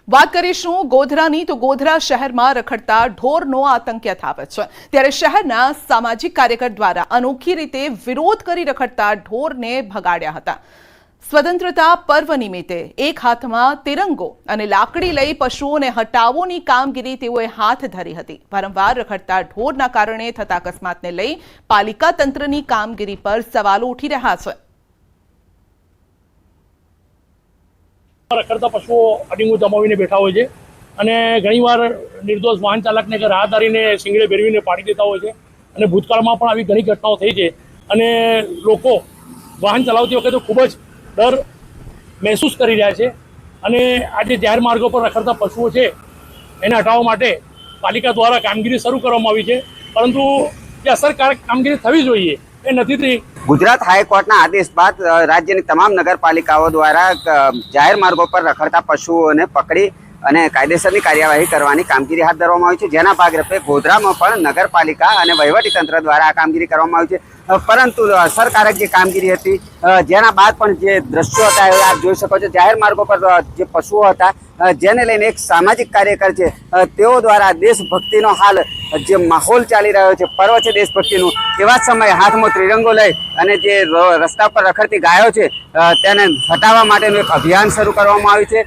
વાત કરીશું ગોધરાની તો ગોધરા શહેરમાં રખડતા ઢોરનો આતંક યથાવત છે। ત્યારે શહેરના સામાજિક કાર્યકર દ્વારા અનોખી રીતે વિરોધ કરી રખડતા ઢોરને ભગાડ્યા હતા। સ્વતંત્રતા પર્વ નિમિત્તે એક હાથમાં તિરંગો અને લાકડી લઈ પશુઓને હટાવવાની કામગીરી તેઓએ હાથ ધરી હતી। વારંવાર રખડતા ઢોરના કારણે થતા અકસ્માતને લઈ પાલિકા તંત્રની કામગીરી પર સવાલો ઉઠી રહ્યા છે। રખડતા પશુઓ અડીંગું જમાવીને બેઠા હોય છે અને ઘણીવાર નિર્દોષ વાહન ચાલકને કે રાહદારીને શિંગડે ભેરવીને પાડી દેતા હોય છે અને ભૂતકાળમાં પણ આવી ઘણી ઘટનાઓ થઈ છે અને લોકો વાહન ચલાવતી વખતે ખૂબ જ ડર મહેસૂસ કરી રહ્યા છે અને આજે જાહેર માર્ગો પર રખડતા પશુઓ છે એને હટાવવા માટે પાલિકા દ્વારા કામગીરી શરૂ કરવામાં આવી છે, પરંતુ જે અસરકારક કામગીરી થવી જોઈએ એ નથી થઈ। गुजरात हाईकोर्टना आदेश बाद राज्यनी तमाम नगरपालिकाओं द्वारा जाहिर मार्गों पर रखड़ता पशुओने पकड़ी અને કાયદેસરની કાર્યવાહી કરવાની કામગીરી હાથ ધરવામાં આવી છે। જેના ભાગરૂપે ગોધરામાં પણ નગરપાલિકા અને વહીવટીતંત્ર દ્વારા આ કામગીરી કરવામાં આવી છે, પરંતુ અસરકારક જે કામગીરી હતી જેના બાદ પણ જે દ્રશ્યો હતા એ આપ જોઈ શકો છો। જાહેર માર્ગો પર જે પશુઓ હતા જેને લઈને એક સામાજિક કાર્યકર છે તેઓ દ્વારા દેશભક્તિનો હાલ જે માહોલ ચાલી રહ્યો છે, પર્વ છે દેશભક્તિનું, એવા સમયે હાથમાં ત્રિરંગો લઈ અને જે રસ્તા પર રખડતી ગાયો છે તેને હટાવવા માટેનું એક અભિયાન શરૂ કરવામાં આવ્યું છે।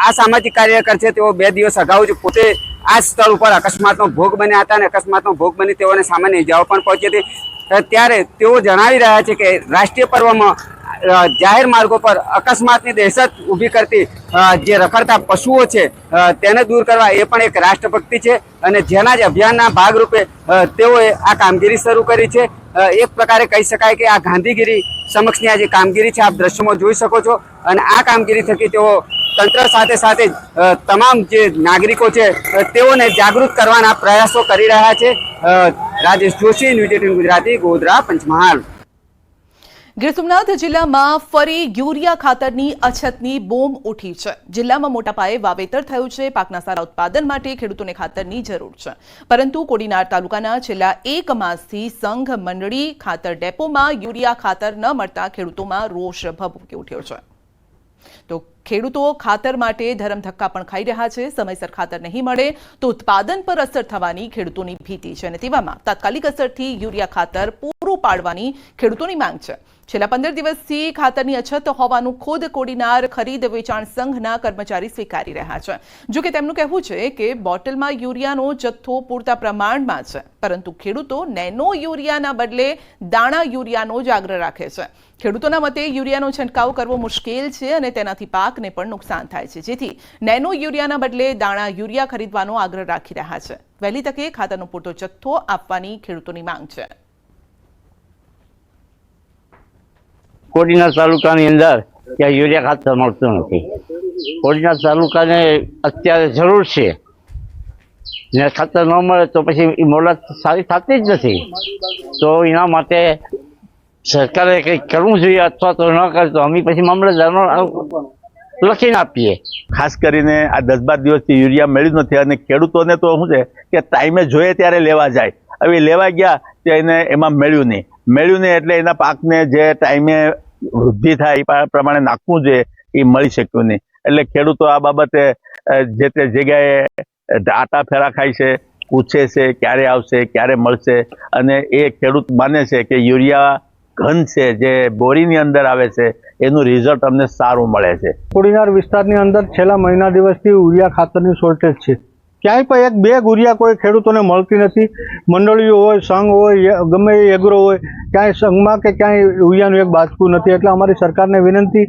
આ સામાજિક કાર્યકર છે તેઓ 2 દિવસ અગાઉ જ પોતે આ સ્થળ ઉપર અકસ્માતનો ભોગ બન્યા હતા અને અકસ્માતનો ભોગ બની તેઓને સામાન્ય ઇજાઓ પણ પહોંચી હતી। ત્યારે તેઓ જણાવી રહ્યા છે કે રાષ્ટ્રીય પર્વમાં જાહેર માર્ગો પર અકસ્માતની દહેશત ઊભી કરતી જે રખડતા પશુઓ છે તેને દૂર કરવા એ પણ એક રાષ્ટ્રભક્તિ છે અને જેના જ અભિયાનના ભાગરૂપે તેઓએ આ કામગીરી શરૂ કરી છે। એક પ્રકારે કહી શકાય કે આ ગાંધીગીરી સમક્ષની આ જે કામગીરી છે આપ દ્રશ્યોમાં જોઈ શકો છો અને આ કામગીરી થકી તેઓ તંત્ર સાથે સાથે તમામ જે નાગરિકો છે તેઓને જાગૃત કરવાના પ્રયાસો કરી રહ્યા છે। રાજેશ જોશી, ન્યૂઝ 18 ગુજરાતી, ગોધરા, પંચમહાલ। ગીર સોમનાથ જિલ્લામાં ફરી યુરિયા ખાતરની અછતની બૂમ ઉઠી છે। જિલ્લામાં મોટા પાયે વાવેતર થયું છે। પાકના સારા ઉત્પાદન માટે ખેડૂતોને ખાતરની જરૂર છે, પરંતુ કોડીનાર તાલુકાના છેલ્લા 1 માસથી સંઘ મંડળી ખાતર ડેપોમાં યુરિયા ખાતર ન મળતા ખેડૂતોમાં રોષ ભભૂકી ઉઠ્યો છે। તો ખેડૂતો ખાતર માટે ધરમધક્કા પણ ખાઈ રહ્યા છે। સમયસર ખાતર નહીં મળે તો ઉત્પાદન પર અસર થવાની ખેડૂતોની ભીતિ છે અને તેવામાં તાત્કાલિક અસરથી યુરિયા ખાતર પૂરું પાડવાની ખેડૂતોની માંગ છે। છેલ્લા 15 દિવસથી ખાતરની અછત હોવાનું ખુદ કોડીનાર ખરીદ વેચાણ સંઘના કર્મચારી સ્વીકારી રહ્યા છે। જો કે તેમનું કહેવું છે કે બોટલમાં યુરિયાનો જથ્થો પૂરતા પ્રમાણમાં છે, પરંતુ ખેડૂતો નેનો યુરિયાના બદલે દાણા યુરિયાનો જ આગ્રહ રાખે છે। ખેડૂતોના મતે યુરિયાનો છંટકાવ કરવો મુશ્કેલ છે અને તેનાથી પાકને પણ નુકસાન થાય છે, જેથી નેનો યુરિયાના બદલે દાણા યુરિયા ખરીદવાનો આગ્રહ રાખી રહ્યા છે। વહેલી તકે ખાતરનો પૂરતો જથ્થો આપવાની ખેડૂતોની માંગ છે। કોડીનાર તાલુકાની અંદર ત્યાં યુરિયા ખાતર મળતું નથી। કોડીનાર તાલુકાને અત્યારે જરૂર છે ને ખાતર ન મળે તો પછી એ મોડત સારી થતી જ નથી। તો એના માટે સરકારે કંઈક કરવું જોઈએ, અથવા તો ન કરે તો અમે પછી મામલતદારનો લખીને આપીએ। ખાસ કરીને આ 10-12 દિવસથી યુરિયા મળ્યું નથી અને ખેડૂતોને તો શું છે કે ટાઈમે જોઈએ ત્યારે લેવા જાય, હવે લેવા ગયા તો એને એમાં મળ્યું નહીં એટલે એના પાકને જે ટાઈમે વૃદ્ધિ થાય એ પ્રમાણે નાખવું જોઈએ એ મળી શક્યું નહીં। એટલે ખેડૂતો આ બાબતે જે તે જગ્યાએ આટા ફેરા ખાય છે, પૂછે છે ક્યારે આવશે, ક્યારે મળશે, અને એ ખેડૂત માને છે કે યુરિયા ઘન છે જે બોરીની અંદર આવે છે એનું રિઝલ્ટ અમને સારું મળે છે। કોડીનાર વિસ્તારની અંદર છેલ્લા મહિના દિવસથી યુરિયા ખાતરની શોર્ટેજ છે। ક્યાંય પણ એક બેગ યુરિયા કોઈ ખેડૂતોને મળતી નથી। મંડળીઓ હોય, સંઘ હોય, ગમે એ એગ્રો હોય, ક્યાંય સંઘમાં કે ક્યાંય યુરિયાનું એક બાચકું નથી। એટલે અમારી સરકારને વિનંતી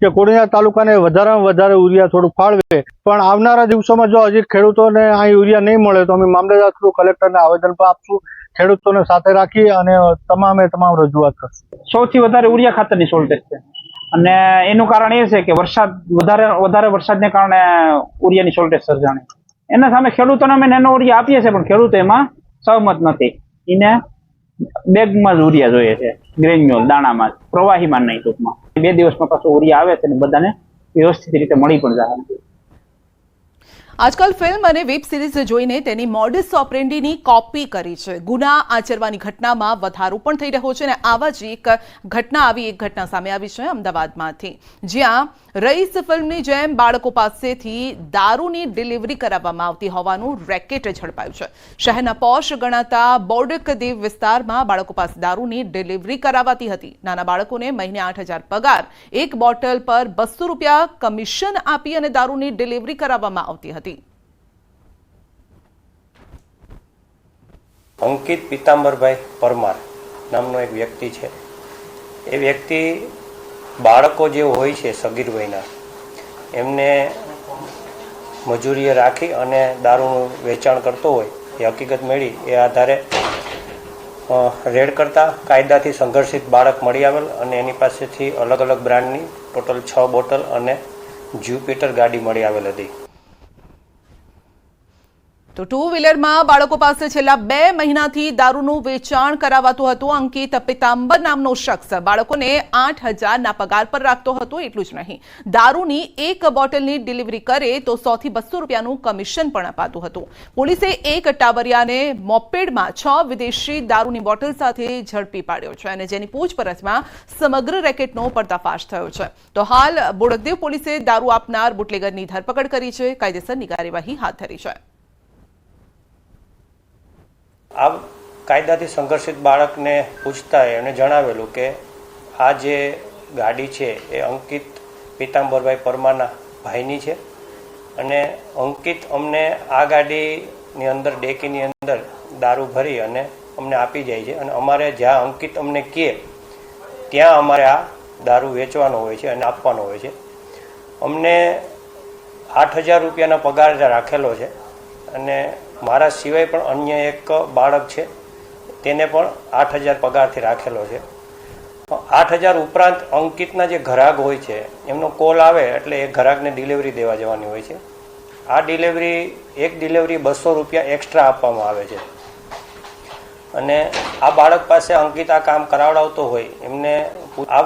કે કોડીનાર તાલુકાને વધારેમાં વધારે યુરિયા થોડું ફાળવે, પણ આવનારા દિવસોમાં જો હજી ખેડૂતોને આ યુરિયા નહીં મળે તો અમે મામલતદાર થ્રુ કલેક્ટરને આવેદન પણ આપશું। ખેડૂતોને સાથે રાખી અને તમામ રજૂઆત કરશું। સૌથી વધારે યુરિયા ખાતરની શોર્ટેજ છે અને એનું કારણ એ છે કે વધારે વરસાદને કારણે યુરિયાની શોર્ટેજ સર્જાણી। એના સામે ખેડૂતોને અમે નેનો યુરિયા આપીએ છીએ, પણ ખેડૂતો એમાં સહમત નથી। એને બેગમાં જ યુરિયા જોઈએ છે, ગ્રેન્યુઅલ દાણામાં જ, પ્રવાહીમાં નહીં। ટૂંકમાં 2 દિવસમાં પાછું યુરિયા આવે છે અને બધાને વ્યવસ્થિત રીતે મળી પણ જાય। આજકાલ ફિલ્મ અને વેબ સિરીઝ જોઈને તેની મોડસ ઓપરેન્ડીની કોપી કરી છે। ગુના આચરવાની ઘટનામાં વધારો પણ થઈ રહ્યો છે અને આવા જ એક ઘટના સામે આવી છે અમદાવાદમાંથી, જ્યાં રઈસ ફિલ્મની જેમ બાળકો પાસેથી દારૂની ડિલિવરી કરાવવામાં આવતી હોવાનું રેકેટ ઝડપાયું છે. શહેરના પોશ ગણાતા બોડકદેવ વિસ્તારમાં બાળકો પાસે દારૂની ડિલિવરી કરાવાતી હતી. નાના બાળકોને મહિને 8,000 પગાર, એક બોટલ પર 200 રૂપિયા કમિશન આપી અને દારૂની ડિલિવરી કરાવવામાં આવતી હતી. અંકિત પીતાંબરભાઈ પરમાર નામનો એક વ્યક્તિ છે. એ વ્યક્તિ બાળકો જે હોય છે સગીર વયના, એમને મજૂરીએ રાખી અને દારૂનું વેચાણ કરતો હોય એ હકીકત મળી. એ આધારે રેડ કરતા કાયદાથી સંઘર્ષિત બાળક મળી આવેલ અને એની પાસેથી અલગ અલગ બ્રાન્ડની ટોટલ 6 બોટલ અને જ્યુપિટર ગાડી મળી આવેલ હતી. તો ટુ વ્હીલરમાં બાળકો પાસે છેલ્લા 2 મહિનાથી દારૂનું વેચાણ કરાવાતું હતું. અંકિત પીતાંબર નામનો શખ્સ બાળકોને 8,000ના પગાર પર રાખતો હતો. એટલું જ નહીં, દારૂની એક બોટલની ડિલિવરી કરે તો 100 થી 200 રૂપિયાનું કમિશન પણ અપાતું હતું. પોલીસે એક ટાવરિયાને મોપેડમાં 6 વિદેશી દારૂની બોટલ સાથે ઝડપી પાડ્યો છે અને જેની પૂછપરછમાં સમગ્ર રેકેટનો પર્દાફાશ થયો છે. તો હાલ બોડકદેવ પોલીસે દારૂ આપનાર બુટલેગરની ધરપકડ કરી છે. કાયદેસરની કાર્યવાહી હાથ ધરી છે. આ કાયદાથી સંઘર્ષિત બાળકને પૂછતા એમણે જણાવેલું કે આ જે ગાડી છે એ અંકિત પીતાંબરભાઈ પરમારના ભાઈની છે અને અંકિત અમને આ ગાડીની અંદર ડેકીની અંદર દારૂ ભરી અને અમને આપી જાય છે અને અમારે જ્યાં અંકિત અમને કહે ત્યાં અમારે આ દારૂ વેચવાનો હોય છે અને આપવાનો હોય છે. અમને 8,000 રૂપિયાનો પગાર રાખેલો છે અને મારા સિવાય પણ અન્ય એક બાળક છે તેને પણ 8,000 પગારથી રાખેલો છે. 8,000 ઉપરાંત અંકિતના જે ગ્રાહક હોય છે એમનો કોલ આવે એટલે એ ગ્રાહકને ડિલિવરી દેવા જવાની હોય છે. આ એક ડિલિવરી 200 રૂપિયા એક્સ્ટ્રા આપવામાં આવે છે અને આ બાળક પાસે અંકિત આ કામ કરાવડાવતો હોય એમને આ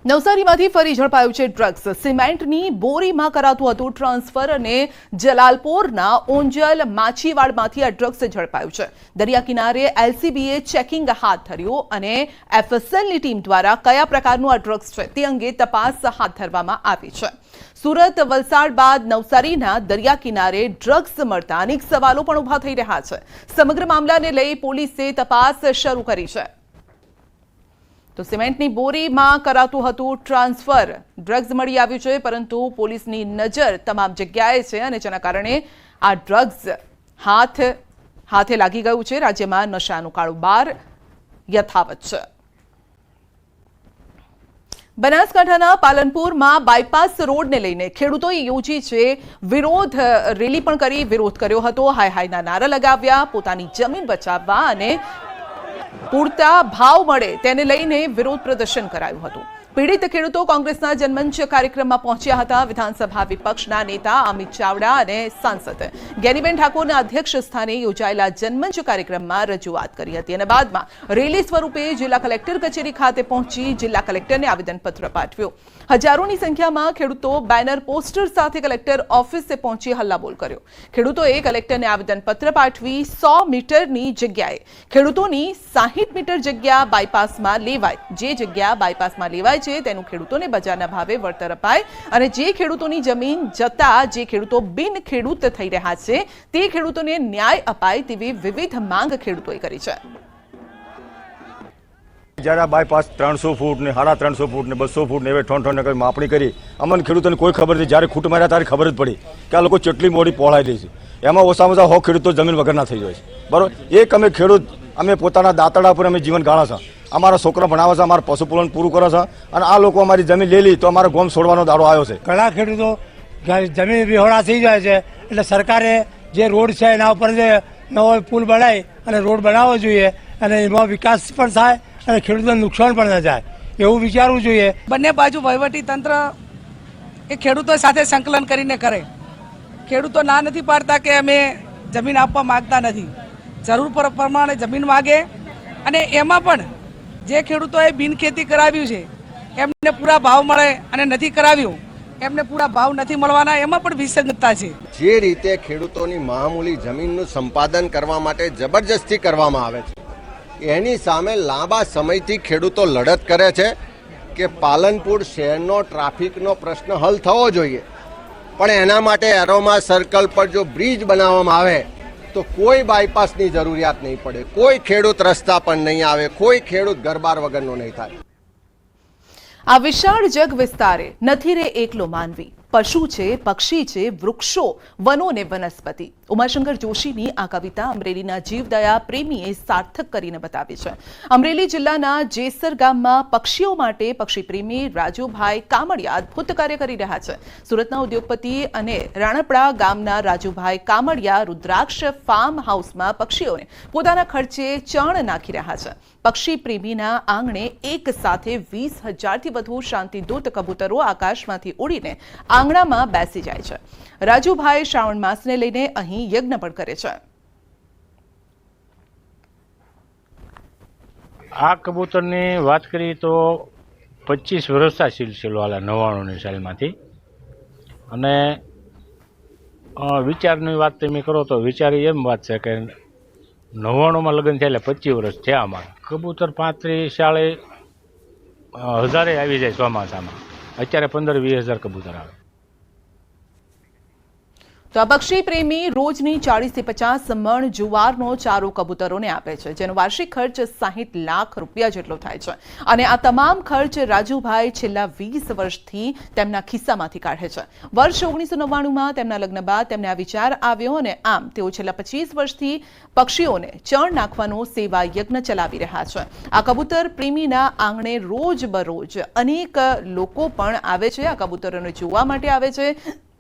નવસારીમાંથી ફરી ઝડપાયું છે ડ્રગ્સ. સિમેન્ટની બોરીમાં કરાતું હતું ટ્રાન્સફર અને જલાલપોરના ઓંજલ માછીવાડમાંથી આ ડ્રગ્સ ઝડપાયું છે. દરિયા કિનારે એલસીબીએ ચેકિંગ હાથ ધર્યું અને એફએસએલની ટીમ દ્વારા કયા પ્રકારનું આ ડ્રગ્સ છે તે અંગે તપાસ હાથ ધરવામાં આવી છે. સુરત, વલસાડ બાદ નવસારીના દરિયા કિનારે ડ્રગ્સ મળતા અનેક સવાલો પણ ઉભા થઈ રહ્યા છે. સમગ્ર મામલાને લઈ પોલીસે તપાસ શરૂ કરી છે. તો સિમેન્ટની બોરીમાં કરાતું હતું ટ્રાન્સફર, ડ્રગ્સ મળી આવ્યું છે પરંતુ પોલીસની નજર તમામ જગ્યાએ છે અને જેના કારણે આ ડ્રગ્સ હાથે લાગી ગયું છે. રાજ્યમાં નશાનો કારોબાર યથાવત છે. બનાસકાંઠાના પાલનપુરમાં બાયપાસ રોડને લઈને ખેડૂતોએ યોજી છે વિરોધ રેલી પણ કરી વિરોધ કર્યો હતો. હાય હાયના નારા લગાવ્યા. પોતાની જમીન બચાવવા અને પૂરતા ભાવ મળે તેને લઈને વિરોધ પ્રદર્શન કરાયું હતું. પીડિત ખેડૂતો કોંગ્રેસના જનમંચ કાર્યક્રમમાં પહોંચ્યા હતા. વિધાનસભા વિપક્ષના નેતા અમિત ચાવડા અને સાંસદ જ્ઞાનીબેન ઠાકોરના અધ્યક્ષ સ્થાને યોજાયેલા જનમંચ કાર્યક્રમમાં રજૂઆત કરી હતી અને બાદમાં રેલી સ્વરૂપે જિલ્લા કલેક્ટર કચેરી ખાતે પહોંચી જિલ્લા કલેક્ટરને આવેદનપત્ર પાઠવ્યું. હજારોની સંખ્યામાં ખેડૂતો બેનર પોસ્ટર સાથે કલેક્ટર ઓફિસે પહોંચી હલ્લાબોલ કર્યો. ખેડૂતોએ કલેક્ટરને આવેદનપત્ર પાઠવી 100 મીટરની જગ્યાએ ખેડૂતોની 60 મીટર જગ્યા બાયપાસમાં લેવાય. જે જગ્યા બાયપાસમાં લેવાય છે તેનું ખેડૂતોને બજારના ભાવે વળતર અપાય અને જે ખેડૂતોની જમીન જતા જે ખેડૂતો બિન ખેડૂત થઈ રહ્યા છે તે ખેડૂતોને ન્યાય અપાય તેવી વિવિધ માંગ ખેડૂતોએ કરી છે. જ્યારે બાયપાસ 300 ફૂટ ને 350 ફૂટ ને 200 ફૂટ ને એવે ઠોન કરી માપણી કરી અમને ખેડૂતોને કોઈ ખબર નથી. જ્યારે ખૂટ માર્યા ત્યારે ખબર જ પડી કે આ લોકો કેટલી મોડી પહોળાઈ દે છે. એમાં ઓછામાં ઓછા 100 ખેડૂતો જમીન વગરના થઈ જાય છે. બરોબર, એક અમે ખેડૂત અમે પોતાના દાંતડા પર અમે જીવન ગાળા છે. અમારા છોકરા ભણાવે છે, અમારા પશુપાલન પૂરું કરે છે અને આ લોકો અમારી જમીન લઈ લી તો અમારો ગોમ છોડવાનો દાડો આવ્યો છે. ઘણા ખેડૂતો જમીન વિહોણા થઈ જાય છે એટલે સરકારે જે રોડ છે એના ઉપર જે નવો પુલ બનાવી અને રોડ બનાવવો જોઈએ અને એમાં વિકાસ પણ થાય અને ખેડૂતોને નુકસાન પણ ન જાય એવું વિચારવું જોઈએ. બંને બાજુ વહીવટી તંત્ર એ ખેડૂતો સાથે સંકલન કરીને કરે. ખેડૂતો ના નથી પાડતા કે અમે જમીન આપવા માંગતા નથી. જરૂર પ્રમાણે જમીન માગે અને એમાં પણ જે ખેડૂતોએ બિનખેતી કરાવ્યું છે એમને પૂરા ભાવ મળે અને નથી કરાવ્યું એમને પૂરા ભાવ નથી મળવાના, એમાં પણ વિસંગતતા છે. જે રીતે ખેડૂતોની મામૂલી જમીનનું સંપાદન કરવા માટે જબરજસ્તી કરવામાં આવે છે એની સામે લાંબા સમયથી ખેડૂતો લડત કરે છે કે પાલનપુર શહેરનો ટ્રાફિકનો પ્રશ્ન હલ થવો જોઈએ, પણ એના માટે એરોમા સર્કલ પર જો બ્રિજ બનાવવામાં આવે તો કોઈ બાયપાસની જરૂરિયાત નહીં પડે, કોઈ ખેડૂત રસ્તા પર નહીં આવે, કોઈ ખેડૂત ઘરબાર વગરનો નહીં થાય. આ વિશાળ જગ વિસ્તારે નથી રે એકલો માનવી, પશુ છે, પક્ષી છે, વૃક્ષો, વનો ને વનસ્પતિ. ઉમાશંકર જોશીની આ કવિતા અમરેલીના જીવદયા પ્રેમીએ સાર્થક કરીને બતાવી છે. અમરેલી જિલ્લાના જેસર ગામમાં પક્ષીઓ માટે પક્ષી પ્રેમી રાજુભાઈ કામડિયા અદભુત કાર્ય કરી રહ્યા છે. સુરતના ઉદ્યોગપતિ અને રાણપડા ગામના રાજુભાઈ કામડિયા રુદ્રાક્ષ ફાર્મ હાઉસમાં પક્ષીઓને પોતાના ખર્ચે ચણ નાખી રહ્યા છે. પક્ષી પ્રેમીના આંગણે એક સાથે 20,000થી વધુ શાંતિદૂત કબૂતરો આકાશમાંથી ઉડીને આંગણામાં બેસી જાય છે. રાજુભાઈ શ્રાવણ માસને લઈને અહીં યજ્ઞ પણ કરે છે. આ કબૂતરની વાત કરીએ તો 25 વર્ષના સિલસિલો હાલે 99ની સાલમાંથી. અને વિચારની વાત તમે કરો તો વિચારી એમ વાત છે કે 99માં લગ્ન થયા એટલે 25 વર્ષ થયા અમારા. કબૂતર 35-40 હજારે આવી જાય ચોમાસામાં. અત્યારે 15-20 હજાર કબૂતર આવે. તો આ પક્ષી પ્રેમી રોજની 40થી 50 મણ જુવારનો ચારો કબૂતરોને આપે છે, જેનો વાર્ષિક ખર્ચ 60 લાખ રૂપિયા જેટલો થાય છે. અને આ તમામ ખર્ચ રાજુભાઈ છેલ્લા 20 વર્ષથી તેમના ખિસ્સામાંથી કાઢે છે. વર્ષ 1999માં તેમના લગ્ન બાદ તેમને આ વિચાર આવ્યો અને આમ તેઓ છેલ્લા 25 વર્ષથી પક્ષીઓને ચણ નાખવાનો સેવા યજ્ઞ ચલાવી રહ્યા છે. આ કબૂતર પ્રેમીના આંગણે રોજબરોજ અનેક લોકો પણ આવે છે, આ કબૂતરોને જોવા માટે આવે છે.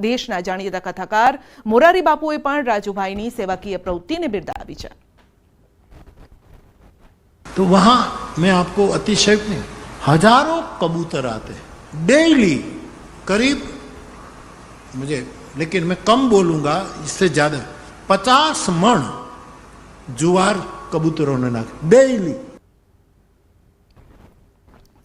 દેશના જાણીતા કથાકાર મોરારી બાપુએ પણ રાજુભાઈની સેવાકીય પ્રવૃત્તિને બિરદાવી છે. तो वहां मैं आपको अतिशयोक्ति नहीं, हजारों कबूतर आते हैं डेली, करीब मुझे, लेकिन मैं कम बोलूंगा, इससे ज्यादा 50 मण जुवार कबूतरों ने नाखे डेली.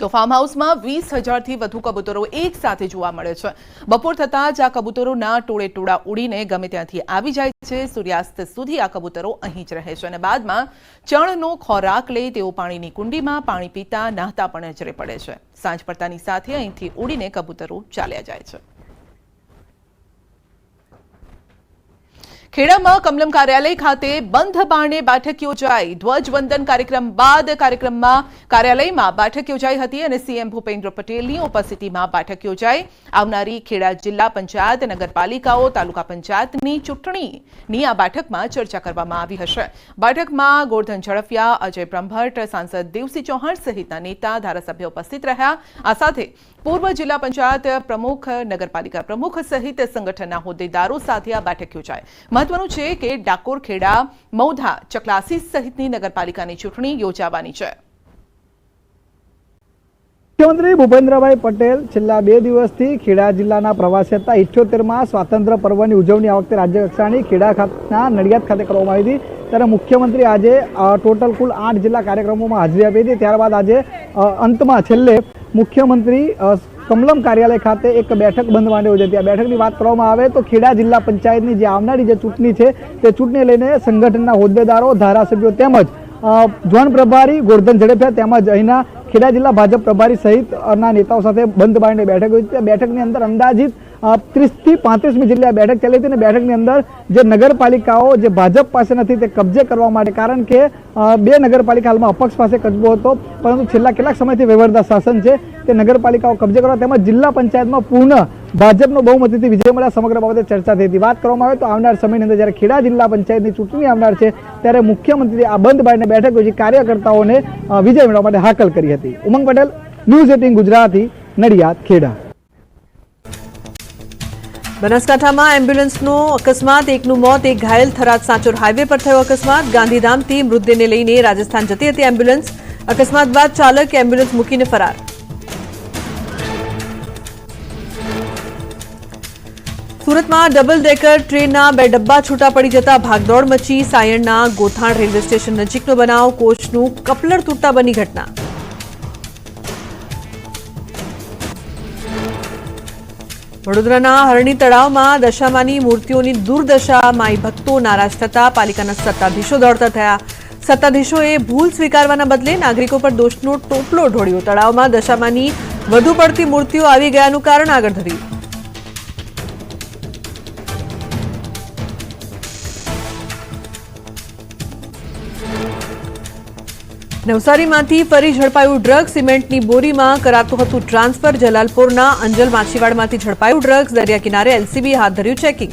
તો ફાર્મ હાઉસમાં 20,000થી વધુ કબૂતરો એક સાથે જોવા મળે છે. બપોર થતાં જ આ કબૂતરોના ટોળે ટોળા ઉડીને ગમે ત્યાંથી આવી જાય છે. સૂર્યાસ્ત સુધી આ કબૂતરો અહીં જ રહે છે અને બાદમાં ચણનો ખોરાક લઈ તેઓ પાણીની કુંડીમાં પાણી પીતા નહાતા પણ નજરે પડે છે. સાંજ પડતાની સાથે અહીંથી ઉડીને કબૂતરો ચાલ્યા જાય છે. ખેડામાં કમલમ કાર્યાલય ખાતે બંધ બારણે બેઠક યોજાઈ. ધ્વજવંદન કાર્યક્રમ બાદ કાર્યાલયમાં બેઠક યોજાઈ હતી અને સીએમ ભૂપેન્દ્ર પટેલની ઉપસ્થિતિમાં બેઠક યોજાઈ. આવનારી ખેડા જિલ્લા પંચાયત, નગરપાલિકાઓ, તાલુકા પંચાયતની ચૂંટણીની આ બેઠકમાં ચર્ચા કરવામાં આવી હશે. બેઠકમાં ગોરધન ઝડફિયા, અજય બ્રહ્મભટ્ટ, સાંસદ દેવસિંહ ચૌહાણ સહિતના નેતા, ધારાસભ્યો ઉપસ્થિત રહ્યા. આ સાથે પૂર્વ જિલ્લા પંચાયત પ્રમુખ, નગરપાલિકા પ્રમુખ સહિત સંગઠનના હોદ્દેદારો સાથે આ બેઠક યોજાઈ. મહત્વનું છે કે ડાકોર, ખેડા, મૌધા, ચકલાસી સહિતની નગરપાલિકાની ચૂંટણી યોજાવાની છે. મુખ્યમંત્રી ભૂપેન્દ્રભાઈ પટેલ છેલ્લા 2 દિવસથી ખેડા જિલ્લાના પ્રવાસે હતા. 78માં સ્વાતંત્ર્ય પર્વની ઉજવણી આ વખતે રાજ્ય કક્ષાની ખેડા ખાતેના નડિયાદ ખાતે કરવામાં આવી હતી. ત્યારે મુખ્યમંત્રી આજે ટોટલ કુલ 8 જિલ્લા કાર્યક્રમોમાં હાજરી આપી હતી. ત્યારબાદ આજે અંતમાં છેલ્લે મુખ્યમંત્રી કમલમ કાર્યાલય ખાતે એક બેઠક બંધ માંડી હોય છે. આ બેઠકની વાત કરવામાં આવે તો ખેડા જિલ્લા પંચાયતની જે આવનારી જે ચૂંટણી છે તે ચૂંટણી લઈને સંગઠનના હોદ્દેદારો, ધારાસભ્યો તેમજ ઝોન પ્રભારી ગોરધન ઝડફિયા તેમજ અહીંના ખેડા જિલ્લા ભાજપ પ્રભારી સહિતના નેતાઓ સાથે બંધ બારણે બેઠક યોજી હતી. બેઠકની અંદર અંદાજિત 30થી 35મી જેટલી આ બેઠક ચાલી હતી અને બેઠકની અંદર જે નગરપાલિકાઓ જે ભાજપ પાસે નથી તે કબજે કરવા માટે, કારણ કે 2 નગરપાલિકા હાલમાં અપક્ષ પાસે કબજો હતો, પરંતુ છેલ્લા કેટલાક સમયથી વહીવટદાર શાસન છે તે નગરપાલિકાઓ કબજે કરવા તેમજ જિલ્લા પંચાયતમાં પૂર્ણ ભાજપનો બહુમતીથી વિજય મળ્યા સમગ્ર બાબતે ચર્ચા થઈ હતી. વાત કરવામાં આવે તો આવનાર સમયની અંદર જ્યારે ખેડા જિલ્લા પંચાયતની ચૂંટણી આવનાર છે ત્યારે મુખ્યમંત્રીએ આ બંધ બારણે બેઠક યોજી કાર્યકર્તાઓને વિજય મેળવવા માટે હાકલ કરી હતી. ઉમંગ પટેલ, ન્યૂઝ 18 ગુજરાતી, નડિયાદ, ખેડા. બનાસકાંઠામાં એમ્બ્યુલન્સનો અકસ્માત, એકનું મોત, એક ઘાયલ. થરાદ સાંચોર હાઈવે પર થયો અકસ્માત. ગાંધીધામથી મૃતદેહને લઈને રાજસ્થાન જતી હતી એમ્બ્યુલન્સ. અકસ્માત બાદ ચાલક એમ્બ્યુલન્સ મૂકીને ફરાર. સુરતમાં ડબલ ડેકર ટ્રેનના 2 ડબ્બા છૂટા પડી જતા ભાગદોડ મચી. સાયણના ગોથાણ રેલવે સ્ટેશન નજીકનો બનાવ. કોચનું કપલર તૂટતા બની ઘટના. વડોદરાના હરણી તળાવમાં દશામાની મૂર્તિઓની દુર્દશા. માઈ ભક્તો નારાજ થતા પાલિકાના સત્તાધીશો દોડતા થયા. સત્તાધીશોએ ભૂલ સ્વીકારવાના બદલે નાગરિકો પર દોષનો ટોપલો ઢોળ્યો. તળાવમાં દશામાની વધુ પડતી મૂર્તિઓ આવી ગયાનું કારણ આગળ ધર્યું. નવસારીમાંથી ફરી ઝડપાયું ડ્રગ્સ. સિમેન્ટની બોરીમાં કરાતું હતું ટ્રાન્સફર. જલાલપોરના અંજલ માછીવાડમાંથી ઝડપાયું ડ્રગ્સ. દરિયા કિનારે એલસીબી હાથ ધર્યું ચેકિંગ.